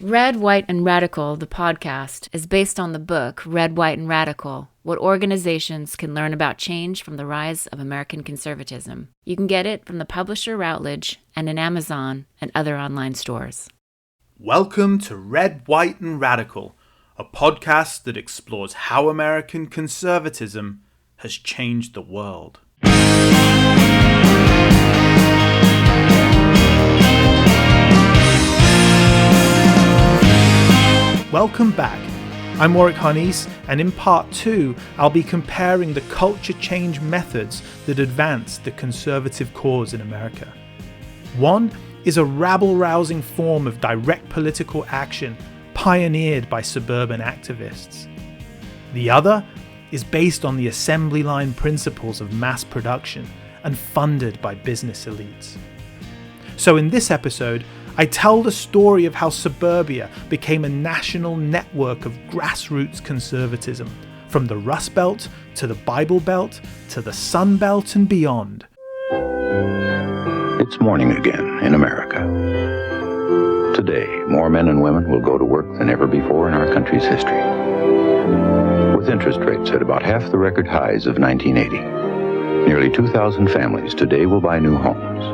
Red, White, and Radical, the podcast, is based on the book Red, White, and Radical, What Organizations Can Learn About Change from the Rise of American Conservatism. You can get it from the publisher Routledge and in Amazon and other online stores. Welcome to Red, White, and Radical, a podcast that explores how American conservatism has changed the world. Welcome back. I'm Warwick Harnese, and in part 2, I'll be comparing the culture change methods that advanced the conservative cause in America. One is a rabble-rousing form of direct political action pioneered by suburban activists. The other is based on the assembly line principles of mass production and funded by business elites. So in this episode, I tell the story of how Suburbia became a national network of grassroots conservatism, from the Rust Belt to the Bible Belt to the Sun Belt and beyond. It's morning again in America. Today, more men and women will go to work than ever before in our country's history. With interest rates at about half the record highs of 1980, nearly 2,000 families today will buy new homes.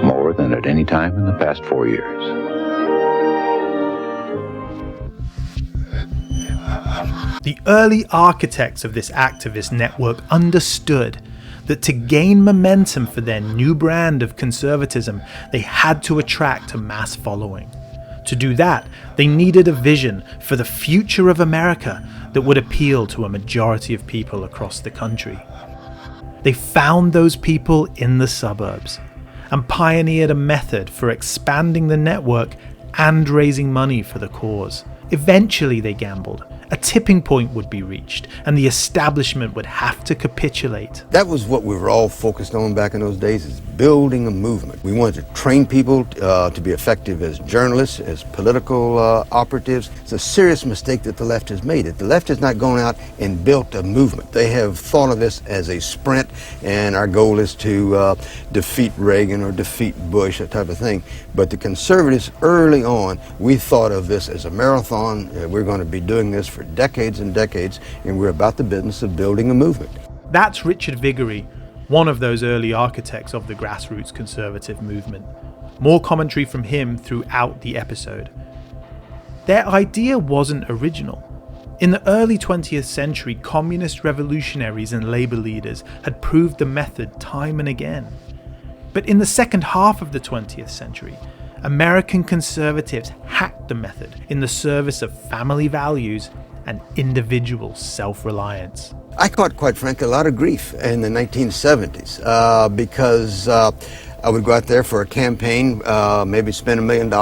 More than at any time in the past 4 years. The early architects of this activist network understood that to gain momentum for their new brand of conservatism, they had to attract a mass following. To do that, they needed a vision for the future of America that would appeal to a majority of people across the country. They found those people in the suburbs and pioneered a method for expanding the network and raising money for the cause. Eventually, they gambled. A tipping point would be reached, and the establishment would have to capitulate. That was what we were all focused on back in those days, is building a movement. We wanted to train people to be effective as journalists, as political operatives. It's a serious mistake that the left has made. The left has not gone out and built a movement. They have thought of this as a sprint, and our goal is to defeat Reagan or defeat Bush, that type of thing. But the conservatives, early on, we thought of this as a marathon. We're going to be doing this for decades and decades, and we're about the business of building a movement. That's Richard Viguerie, one of those early architects of the grassroots conservative movement. More commentary from him throughout the episode. Their idea wasn't original. In the early 20th century, communist revolutionaries and labor leaders had proved the method time and again. But in the second half of the 20th century, American conservatives hacked the method in the service of family values and individual self-reliance. I caught, quite frankly, a lot of grief in the 1970s because I would go out there for a campaign, maybe spend $1 million,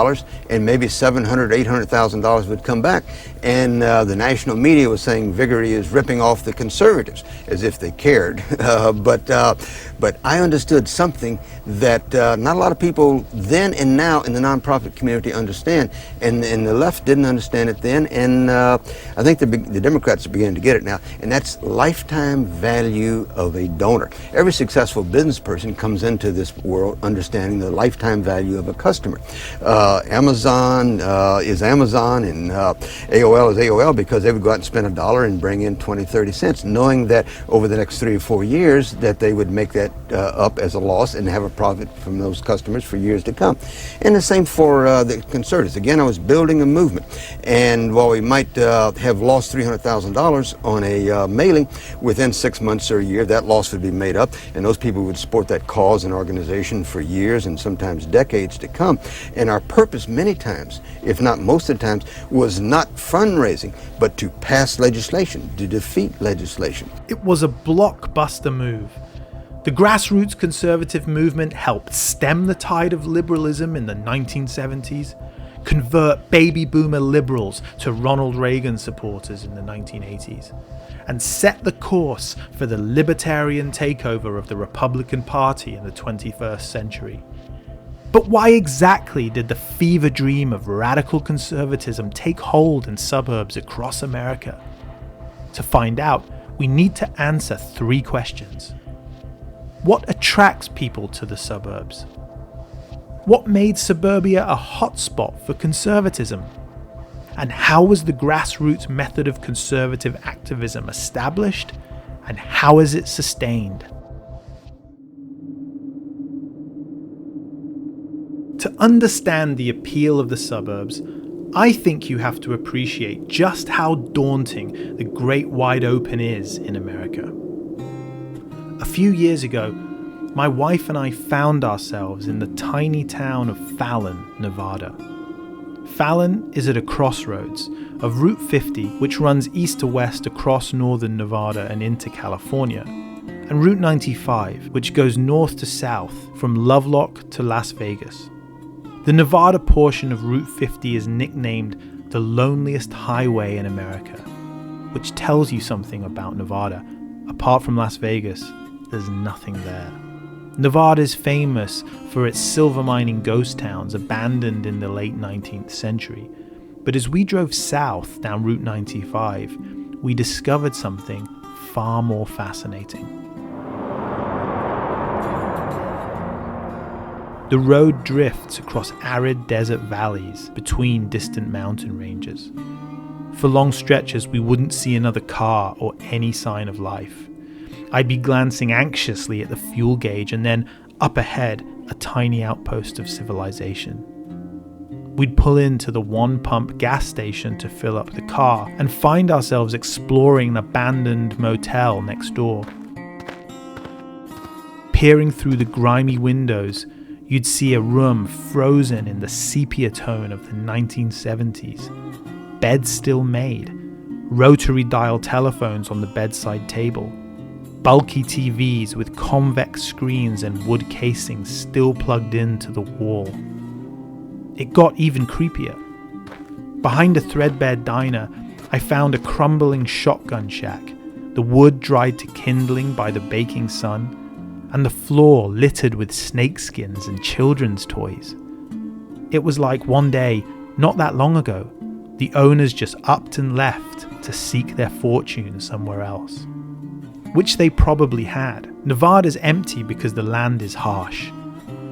and maybe $700,000, $800,000 would come back. And the national media was saying Viguerie is ripping off the conservatives, as if they cared. But I understood something that not a lot of people then and now in the nonprofit community understand, and the left didn't understand it then, and I think the Democrats are beginning to get it now, and that's lifetime value of a donor. Every successful business person comes into this world understanding the lifetime value of a customer. Amazon is Amazon, and AOL is AOL because they would go out and spend $1 and bring in 20, 30 cents, knowing that over the next 3 or 4 years that they would make that up as a loss and have a profit from those customers for years to come. And the same for the conservatives. Again, I was building a movement, and while we might have lost $300,000 on a mailing, within 6 months or a year that loss would be made up, and those people would support that cause and organization for years and sometimes decades to come. And our purpose many times, if not most of the times, was not fundraising, but to pass legislation, to defeat legislation. It was a blockbuster move. The grassroots conservative movement helped stem the tide of liberalism in the 1970s, convert baby boomer liberals to Ronald Reagan supporters in the 1980s, and set the course for the libertarian takeover of the Republican Party in the 21st century. But why exactly did the fever dream of radical conservatism take hold in suburbs across America? To find out, we need to answer 3 questions. What attracts people to the suburbs? What made Suburbia a hotspot for conservatism? And how was the grassroots method of conservative activism established? And how is it sustained? To understand the appeal of the suburbs, I think you have to appreciate just how daunting the Great Wide Open is in America. A few years ago, my wife and I found ourselves in the tiny town of Fallon, Nevada. Fallon is at a crossroads of Route 50, which runs east to west across northern Nevada and into California, and Route 95, which goes north to south from Lovelock to Las Vegas. The Nevada portion of Route 50 is nicknamed the loneliest highway in America, which tells you something about Nevada. Apart from Las Vegas, there's nothing there. Nevada is famous for its silver mining ghost towns abandoned in the late 19th century. But as we drove south down Route 95, we discovered something far more fascinating. The road drifts across arid desert valleys between distant mountain ranges. For long stretches, we wouldn't see another car or any sign of life. I'd be glancing anxiously at the fuel gauge, and then up ahead, a tiny outpost of civilization. We'd pull into the one-pump gas station to fill up the car and find ourselves exploring an abandoned motel next door. Peering through the grimy windows, you'd see a room frozen in the sepia tone of the 1970s. Beds still made, rotary dial telephones on the bedside table, bulky TVs with convex screens and wood casings still plugged into the wall. It got even creepier. Behind a threadbare diner, I found a crumbling shotgun shack, the wood dried to kindling by the baking sun, and the floor littered with snakeskins and children's toys. It was like one day, not that long ago, the owners just upped and left to seek their fortune somewhere else. Which they probably had. Nevada's empty because the land is harsh.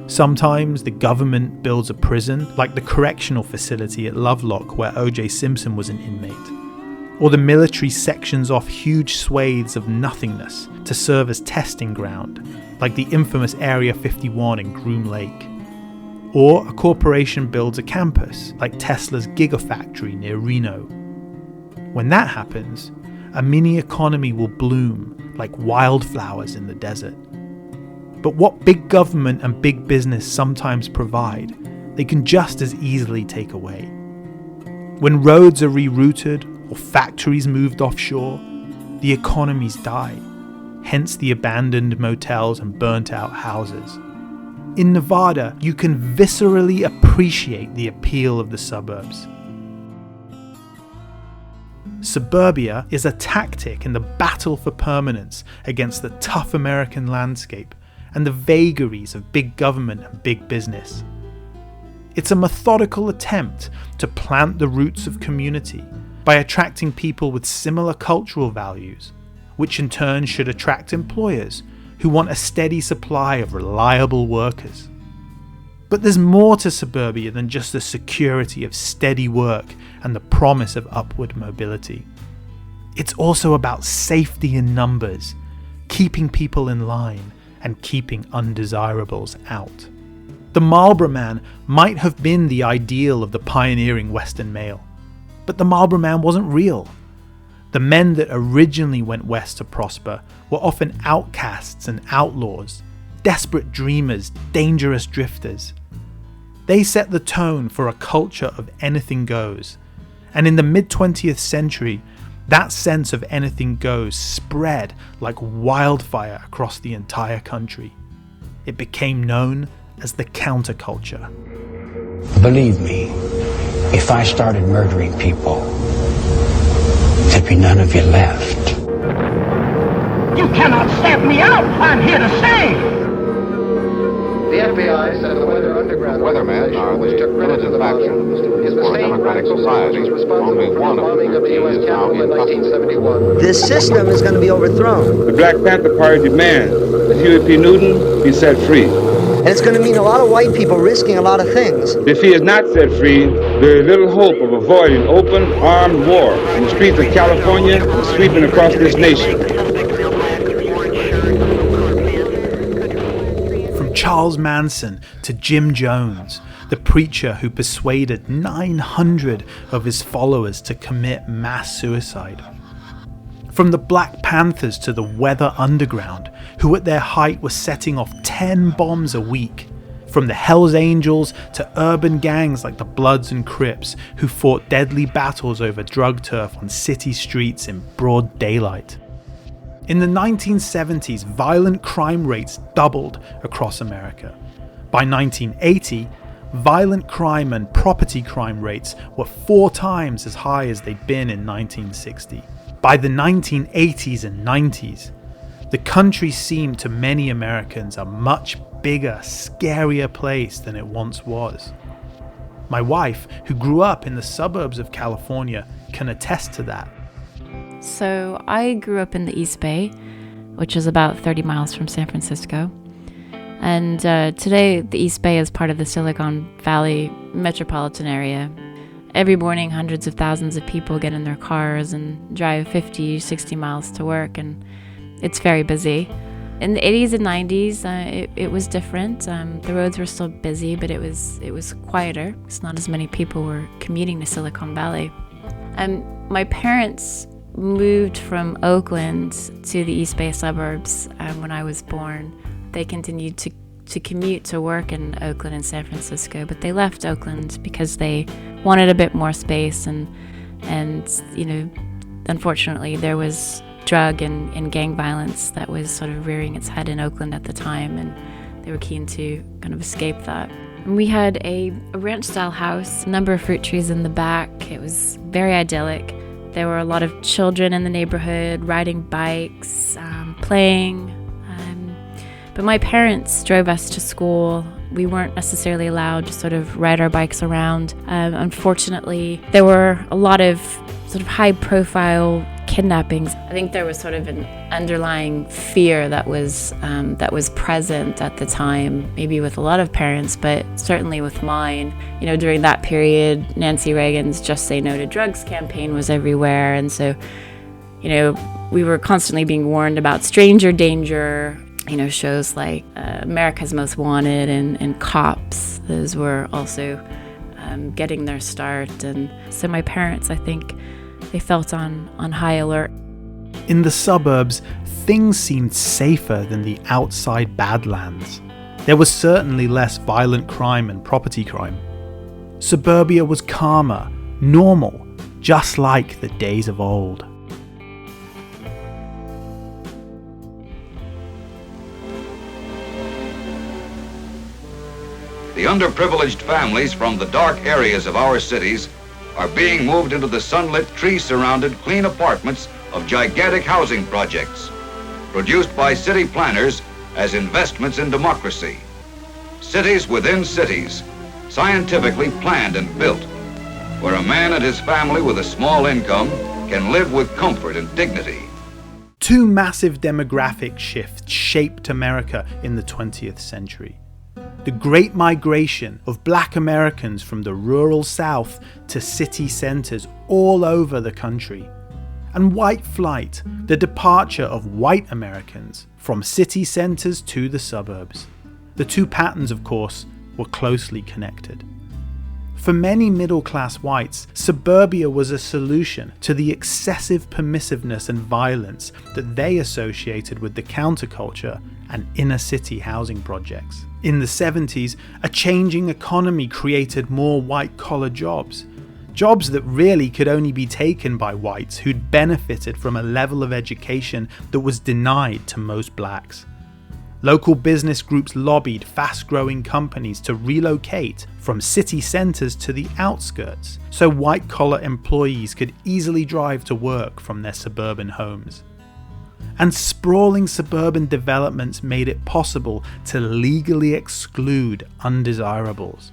Sometimes the government builds a prison, like the correctional facility at Lovelock where O.J. Simpson was an inmate. Or the military sections off huge swathes of nothingness to serve as testing ground, like the infamous Area 51 in Groom Lake. Or a corporation builds a campus, like Tesla's Gigafactory near Reno. When that happens, a mini economy will bloom like wildflowers in the desert. But what big government and big business sometimes provide, they can just as easily take away. When roads are rerouted or factories moved offshore, the economies die, hence the abandoned motels and burnt-out houses. In Nevada, you can viscerally appreciate the appeal of the suburbs. Suburbia is a tactic in the battle for permanence against the tough American landscape and the vagaries of big government and big business. It's a methodical attempt to plant the roots of community by attracting people with similar cultural values, which in turn should attract employers who want a steady supply of reliable workers. But there's more to suburbia than just the security of steady work and the promise of upward mobility. It's also about safety in numbers, keeping people in line and keeping undesirables out. The Marlboro Man might have been the ideal of the pioneering Western male, but the Marlboro Man wasn't real. The men that originally went west to prosper were often outcasts and outlaws, desperate dreamers, dangerous drifters. They set the tone for a culture of anything goes, and in the mid-20th century, that sense of anything goes spread like wildfire across the entire country. It became known as the counterculture. Believe me, if I started murdering people, there'd be none of you left. You cannot stamp me out! I'm here to stay! The FBI said the Weather Underground Weathermen are which took credit to the faction is the same democratic society. responsible Only for one the of bombing of the U.S. is now Capitol in in custody. 1971. This system is going to be overthrown. The Black Panther Party demands that Huey P. Newton be set free. And it's going to mean a lot of white people risking a lot of things. If he is not set free, there is little hope of avoiding open armed war in the streets of California and sweeping across this nation. From Charles Manson to Jim Jones, the preacher who persuaded 900 of his followers to commit mass suicide. From the Black Panthers to the Weather Underground, who at their height were setting off 10 bombs a week. From the Hells Angels to urban gangs like the Bloods and Crips, who fought deadly battles over drug turf on city streets in broad daylight. In the 1970s, violent crime rates doubled across America. By 1980, violent crime and property crime rates were 4 times as high as they'd been in 1960. By the 1980s and 90s, the country seemed to many Americans a much bigger, scarier place than it once was. My wife, who grew up in the suburbs of California, can attest to that. So I grew up in the East Bay, which is about 30 miles from San Francisco. And today, the East Bay is part of the Silicon Valley metropolitan area. Every morning, hundreds of thousands of people get in their cars and drive 50, 60 miles to work, and it's very busy. In the 80s and 90s, it was different. The roads were still busy, but it was quieter. It's not as many people were commuting to Silicon Valley. My parents moved from Oakland to the East Bay suburbs when I was born. They continued to commute to work in Oakland and San Francisco, but they left Oakland because they wanted a bit more space, and unfortunately there was drug and gang violence that was sort of rearing its head in Oakland at the time, and they were keen to kind of escape that. And we had a ranch-style house, a number of fruit trees in the back. It was very idyllic. There were a lot of children in the neighborhood riding bikes, playing. But my parents drove us to school. We weren't necessarily allowed to sort of ride our bikes around. Unfortunately, there were a lot of sort of high-profile kidnappings. I think there was sort of an underlying fear that was present at the time, maybe with a lot of parents, but certainly with mine. During that period, Nancy Reagan's Just Say No to Drugs campaign was everywhere, and so, we were constantly being warned about stranger danger. Shows like America's Most Wanted and Cops, those were also getting their start. And so my parents, I think, they felt on high alert. In the suburbs, things seemed safer than the outside Badlands. There was certainly less violent crime and property crime. Suburbia was calmer, normal, just like the days of old. The underprivileged families from the dark areas of our cities are being moved into the sunlit, tree-surrounded, clean apartments of gigantic housing projects, produced by city planners as investments in democracy. Cities within cities, scientifically planned and built, where a man and his family with a small income can live with comfort and dignity. 2 massive demographic shifts shaped America in the 20th century. The Great Migration of Black Americans from the rural South to city centers all over the country. And white flight, the departure of white Americans from city centers to the suburbs. The 2 patterns, of course, were closely connected. For many middle-class whites, suburbia was a solution to the excessive permissiveness and violence that they associated with the counterculture and inner-city housing projects. In the 70s, a changing economy created more white-collar jobs. Jobs that really could only be taken by whites who'd benefited from a level of education that was denied to most blacks. Local business groups lobbied fast-growing companies to relocate from city centers to the outskirts, so white-collar employees could easily drive to work from their suburban homes. And sprawling suburban developments made it possible to legally exclude undesirables.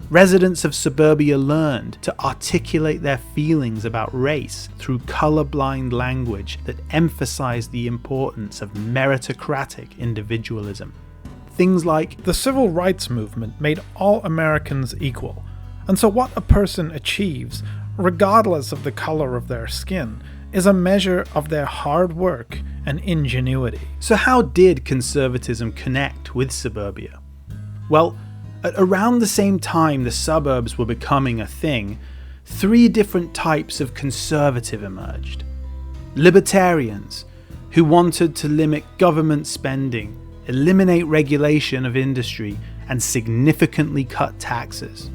Residents of suburbia learned to articulate their feelings about race through colorblind language that emphasized the importance of meritocratic individualism. things like, the civil rights movement made all Americans equal, and so what a person achieves, regardless of the color of their skin, is a measure of their hard work and ingenuity. So how did conservatism connect with suburbia? Well, at around the same time the suburbs were becoming a thing, 3 different types of conservative emerged. Libertarians, who wanted to limit government spending, eliminate regulation of industry, and significantly cut taxes.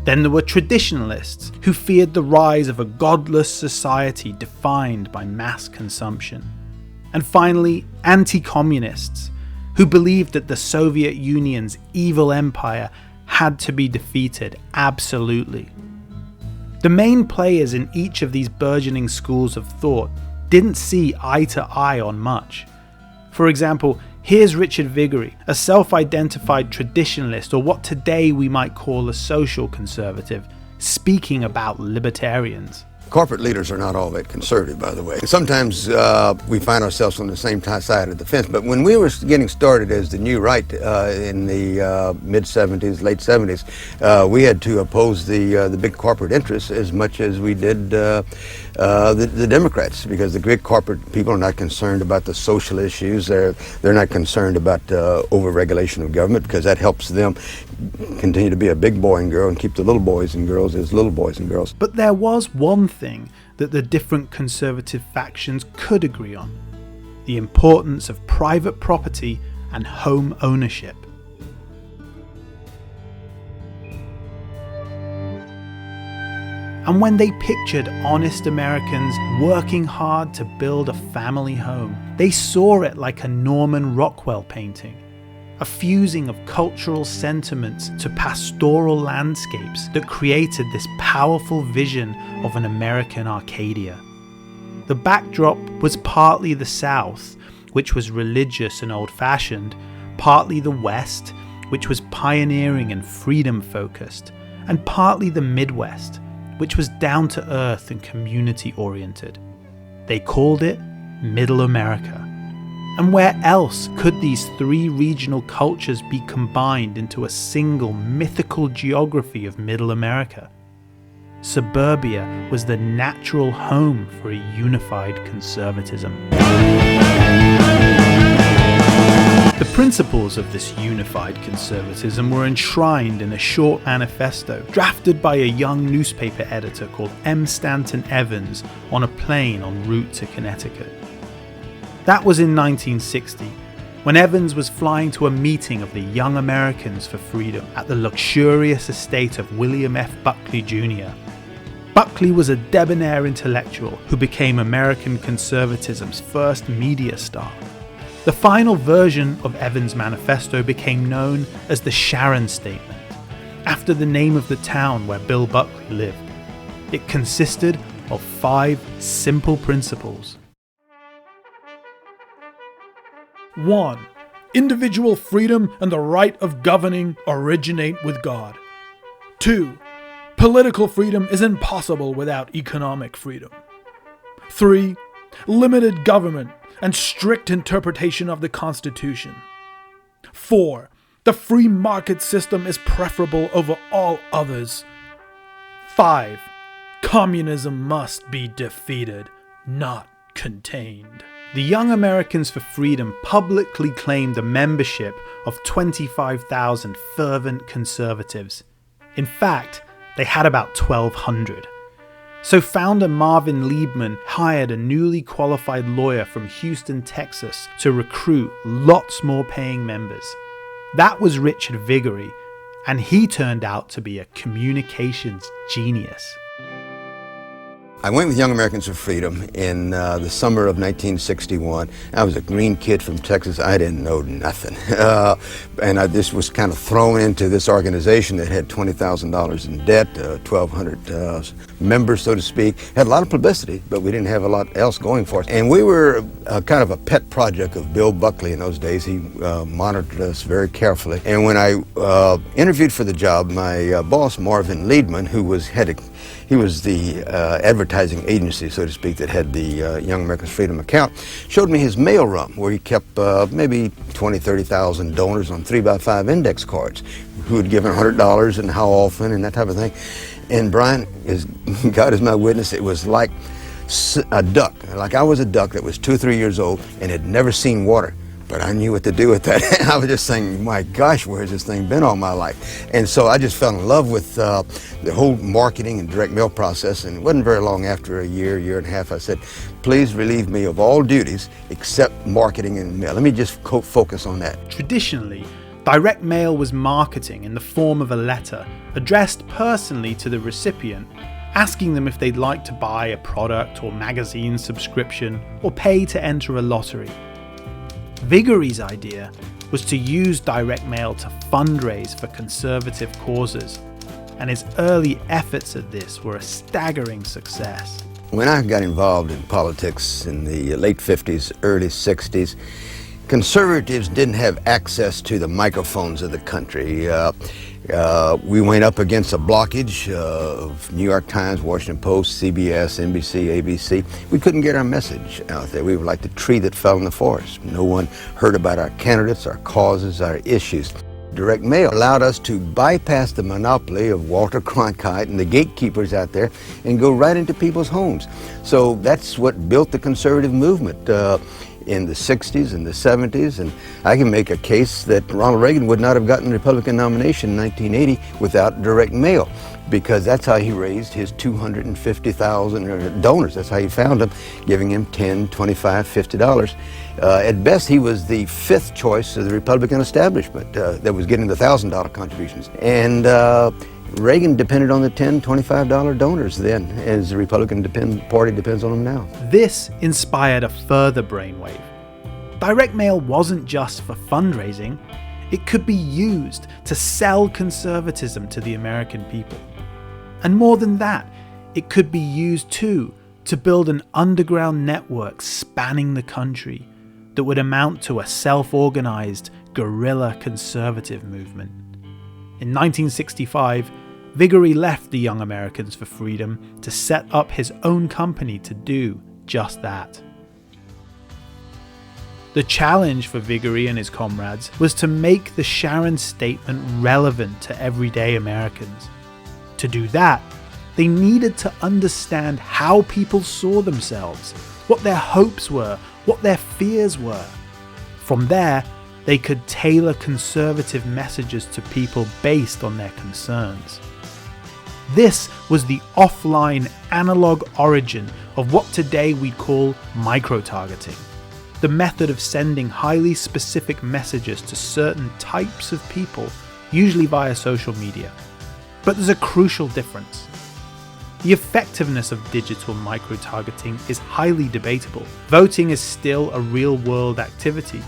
Then there were traditionalists, who feared the rise of a godless society defined by mass consumption. And finally, anti-communists, who believed that the Soviet Union's evil empire had to be defeated absolutely. The main players in each of these burgeoning schools of thought didn't see eye to eye on much. For example, here's Richard Viguerie, a self-identified traditionalist, or what today we might call a social conservative, speaking about libertarians. Corporate leaders are not all that conservative, by the way. Sometimes we find ourselves on the same side of the fence, but when we were getting started as the new right in the mid-70s, late 70s, we had to oppose the big corporate interests as much as we did the Democrats, because the big corporate people are not concerned about the social issues. They're not concerned about over-regulation of government, because that helps them continue to be a big boy and girl and keep the little boys and girls as little boys and girls. But there was one thing that the different conservative factions could agree on: the importance of private property and home ownership. And when they pictured honest Americans working hard to build a family home, they saw it like a Norman Rockwell painting, a fusing of cultural sentiments to pastoral landscapes that created this powerful vision of an American Arcadia. The backdrop was partly the South, which was religious and old-fashioned, partly the West, which was pioneering and freedom-focused, and partly the Midwest, which was down-to-earth and community-oriented. They called it Middle America. And where else could these 3 regional cultures be combined into a single mythical geography of Middle America? Suburbia was the natural home for a unified conservatism. The principles of this unified conservatism were enshrined in a short manifesto drafted by a young newspaper editor called M. Stanton Evans on a plane en route to Connecticut. That was in 1960, when Evans was flying to a meeting of the Young Americans for Freedom at the luxurious estate of William F. Buckley Jr. Buckley was a debonair intellectual who became American conservatism's first media star. The final version of Evans' manifesto became known as the Sharon Statement, after the name of the town where Bill Buckley lived. It consisted of 5 simple principles. 1. Individual freedom and the right of governing originate with God. 2. Political freedom is impossible without economic freedom. 3. Limited government and strict interpretation of the Constitution. 4. The free market system is preferable over all others. 5. Communism must be defeated, not contained. The Young Americans for Freedom publicly claimed a membership of 25,000 fervent conservatives. In fact, they had about 1,200. So founder Marvin Liebman hired a newly qualified lawyer from Houston, Texas to recruit lots more paying members. That was Richard Viguerie, and he turned out to be a communications genius. I went with Young Americans for Freedom in the summer of 1961. I was a green kid from Texas. I didn't know nothing. And I just was kind of thrown into this organization that had $20,000 in debt, 1,200 members, so to speak. Had a lot of publicity, but we didn't have a lot else going for us. And we were kind of a pet project of Bill Buckley in those days. He monitored us very carefully. And when I interviewed for the job, my boss, Marvin Liebman, who was He was the advertising agency, so to speak, that had the Young Americans Freedom account. Showed me his mail room where he kept maybe 20, 30,000 donors on 3x5 index cards who had given $100 and how often and that type of thing. And Brian, God is my witness, it was like a duck. Like I was a duck that was 2 or 3 years old and had never seen water. But I knew what to do with that. I was just saying, my gosh, where's this thing been all my life? And so I just fell in love with the whole marketing and direct mail process. And it wasn't very long after a year and a half, I said, please relieve me of all duties except marketing and mail. Let me just focus on that. Traditionally, direct mail was marketing in the form of a letter addressed personally to the recipient, asking them if they'd like to buy a product or magazine subscription or pay to enter a lottery. Viguerie's idea was to use direct mail to fundraise for conservative causes, and his early efforts at this were a staggering success. When I got involved in politics in the late 50s, early 60s, conservatives didn't have access to the microphones of the country. We went up against a blockage of New York Times, Washington Post, CBS, NBC, ABC. We couldn't get our message out there. We were like the tree that fell in the forest. No one heard about our candidates, our causes, our issues. Direct mail allowed us to bypass the monopoly of Walter Cronkite and the gatekeepers out there and go right into people's homes. So that's what built the conservative movement in the 60s and the 70s, and I can make a case that Ronald Reagan would not have gotten the Republican nomination in 1980 without direct mail, because that's how he raised his 250,000 donors. That's how he found them, giving him $10, $25, $50. At best, he was the fifth choice of the Republican establishment that was getting the $1,000 contributions. And Reagan depended on the $10, $25 donors then, as the Republican Party depends on them now. This inspired a further brainwave. Direct mail wasn't just for fundraising, it could be used to sell conservatism to the American people. And more than that, it could be used too to build an underground network spanning the country that would amount to a self-organized guerrilla conservative movement. In 1965, Viguerie left the Young Americans for Freedom to set up his own company to do just that. The challenge for Viguerie and his comrades was to make the Sharon Statement relevant to everyday Americans. To do that, they needed to understand how people saw themselves, what their hopes were, what their fears were. From there, they could tailor conservative messages to people based on their concerns. This was the offline, analog origin of what today we'd call micro-targeting, the method of sending highly specific messages to certain types of people, usually via social media. But there's a crucial difference. The effectiveness of digital micro-targeting is highly debatable. Voting is still a real-world activity,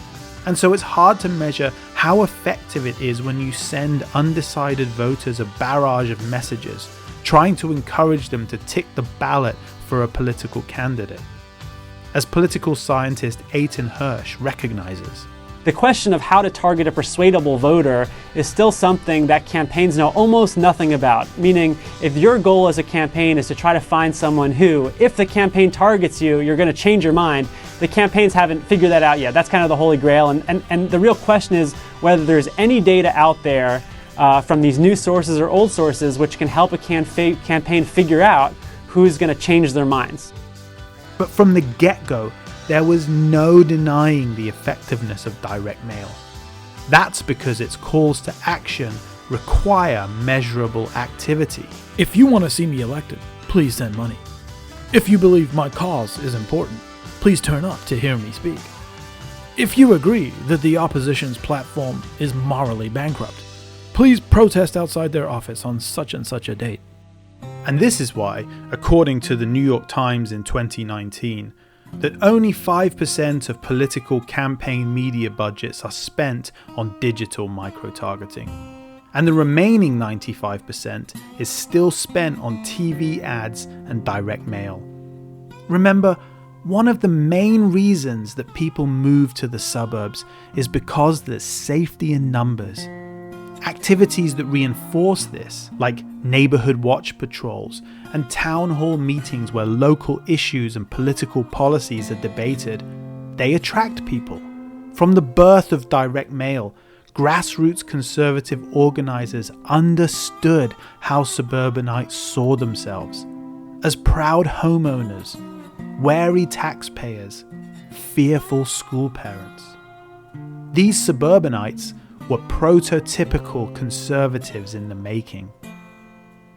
and so it's hard to measure how effective it is when you send undecided voters a barrage of messages, trying to encourage them to tick the ballot for a political candidate. As political scientist Eitan Hirsch recognizes, the question of how to target a persuadable voter is still something that campaigns know almost nothing about. Meaning, if your goal as a campaign is to try to find someone who, if the campaign targets you, you're going to change your mind, the campaigns haven't figured that out yet. That's kind of the holy grail. And the real question is whether there's any data out there from these new sources or old sources which can help a campaign figure out who's going to change their minds. But from the get-go, there was no denying the effectiveness of direct mail. That's because its calls to action require measurable activity. If you want to see me elected, please send money. If you believe my cause is important, please turn up to hear me speak. If you agree that the opposition's platform is morally bankrupt, please protest outside their office on such and such a date. And this is why, according to the New York Times in 2019, that only 5% of political campaign media budgets are spent on digital micro-targeting, and the remaining 95% is still spent on TV ads and direct mail. Remember, one of the main reasons that people move to the suburbs is because there's safety in numbers. Activities that reinforce this, like neighborhood watch patrols and town hall meetings where local issues and political policies are debated, they attract people. From the birth of direct mail, grassroots conservative organizers understood how suburbanites saw themselves as proud homeowners, wary taxpayers, fearful school parents. These suburbanites were prototypical conservatives in the making.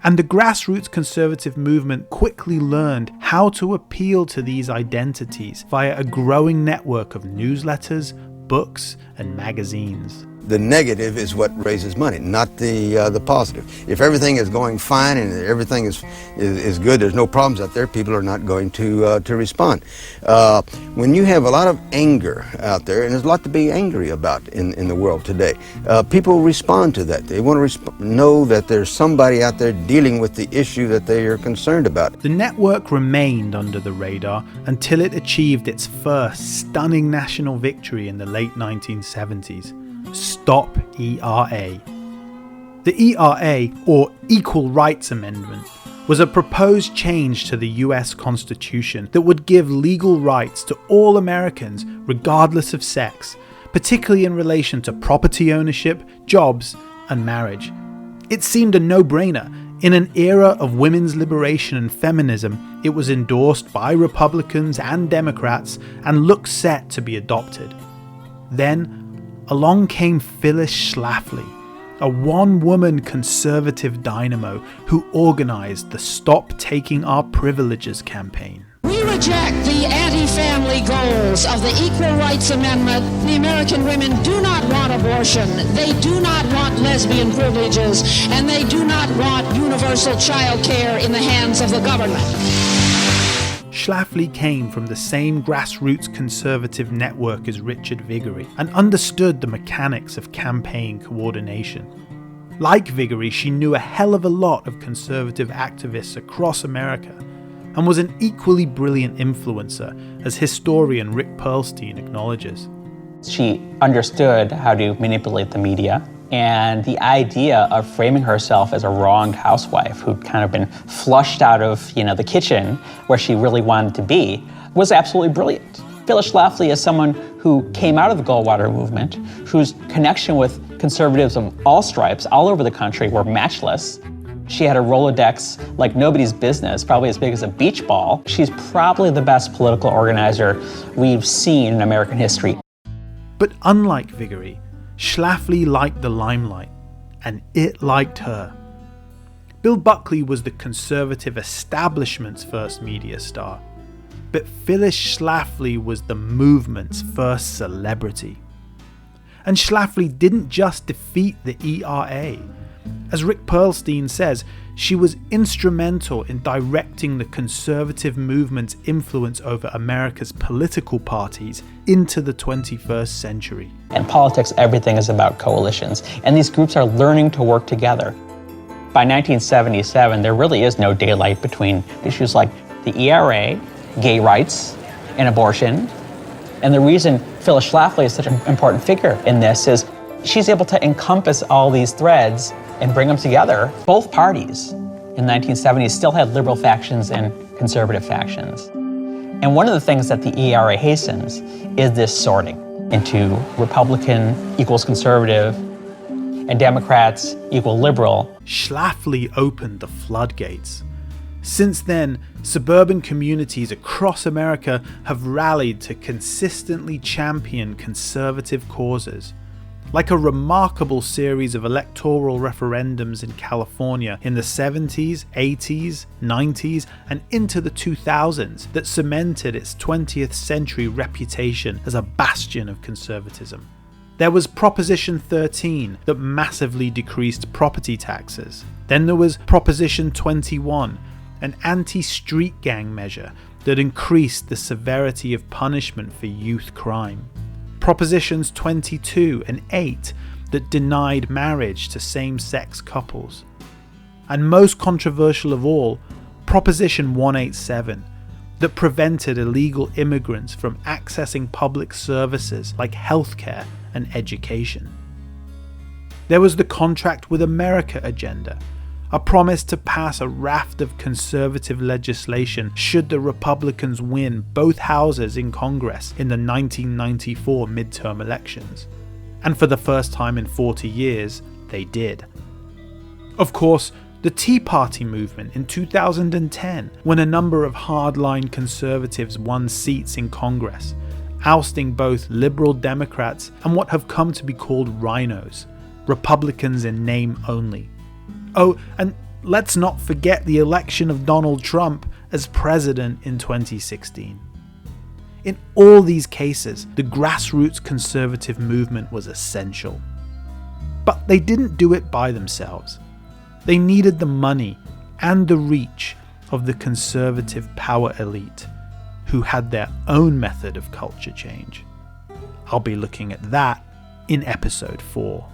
And the grassroots conservative movement quickly learned how to appeal to these identities via a growing network of newsletters, books, and magazines. The negative is what raises money, not the positive. If everything is going fine and everything is good, there's no problems out there, people are not going to respond. When you have a lot of anger out there, and there's a lot to be angry about in the world today, people respond to that. They want to know that there's somebody out there dealing with the issue that they are concerned about. The network remained under the radar until it achieved its first stunning national victory in the late 1970s. Stop ERA. The ERA, or Equal Rights Amendment, was a proposed change to the US Constitution that would give legal rights to all Americans regardless of sex, particularly in relation to property ownership, jobs, and marriage. It seemed a no-brainer. In an era of women's liberation and feminism, it was endorsed by Republicans and Democrats and looked set to be adopted. Then, along came Phyllis Schlafly, a one-woman conservative dynamo who organized the Stop Taking Our Privileges campaign. We reject the anti-family goals of the Equal Rights Amendment. The American women do not want abortion, they do not want lesbian privileges, and they do not want universal child care in the hands of the government. Schlafly came from the same grassroots conservative network as Richard Viguerie and understood the mechanics of campaign coordination. Like Viguerie, she knew a hell of a lot of conservative activists across America and was an equally brilliant influencer, as historian Rick Perlstein acknowledges. She understood how to manipulate the media, and the idea of framing herself as a wronged housewife who'd kind of been flushed out of, the kitchen where she really wanted to be was absolutely brilliant. Phyllis Schlafly is someone who came out of the Goldwater movement, whose connection with conservatives of all stripes all over the country were matchless. She had a Rolodex like nobody's business, probably as big as a beach ball. She's probably the best political organizer we've seen in American history. But unlike Viguerie, Schlafly liked the limelight, and it liked her. Bill Buckley was the conservative establishment's first media star, but Phyllis Schlafly was the movement's first celebrity. And Schlafly didn't just defeat the ERA. As Rick Perlstein says, she was instrumental in directing the conservative movement's influence over America's political parties into the 21st century. In politics, everything is about coalitions, and these groups are learning to work together. By 1977, there really is no daylight between issues like the ERA, gay rights, and abortion. And the reason Phyllis Schlafly is such an important figure in this is she's able to encompass all these threads and bring them together. Both parties in the 1970s still had liberal factions and conservative factions. And one of the things that the ERA hastens is this sorting into Republican equals conservative and Democrats equal liberal. Schlafly opened the floodgates. Since then, suburban communities across America have rallied to consistently champion conservative causes, like a remarkable series of electoral referendums in California in the 70s, 80s, 90s, and into the 2000s that cemented its 20th century reputation as a bastion of conservatism. There was Proposition 13 that massively decreased property taxes. Then there was Proposition 21, an anti-street gang measure that increased the severity of punishment for youth crime. Propositions 22 and 8 that denied marriage to same-sex couples. And most controversial of all, Proposition 187 that prevented illegal immigrants from accessing public services like healthcare and education. There was the Contract with America agenda, a promise to pass a raft of conservative legislation should the Republicans win both houses in Congress in the 1994 midterm elections. And for the first time in 40 years, they did. Of course, the Tea Party movement in 2010, when a number of hardline conservatives won seats in Congress, ousting both liberal Democrats and what have come to be called rhinos, Republicans in name only. Oh, and let's not forget the election of Donald Trump as president in 2016. In all these cases, the grassroots conservative movement was essential. But they didn't do it by themselves. They needed the money and the reach of the conservative power elite, who had their own method of culture change. I'll be looking at that in episode 4.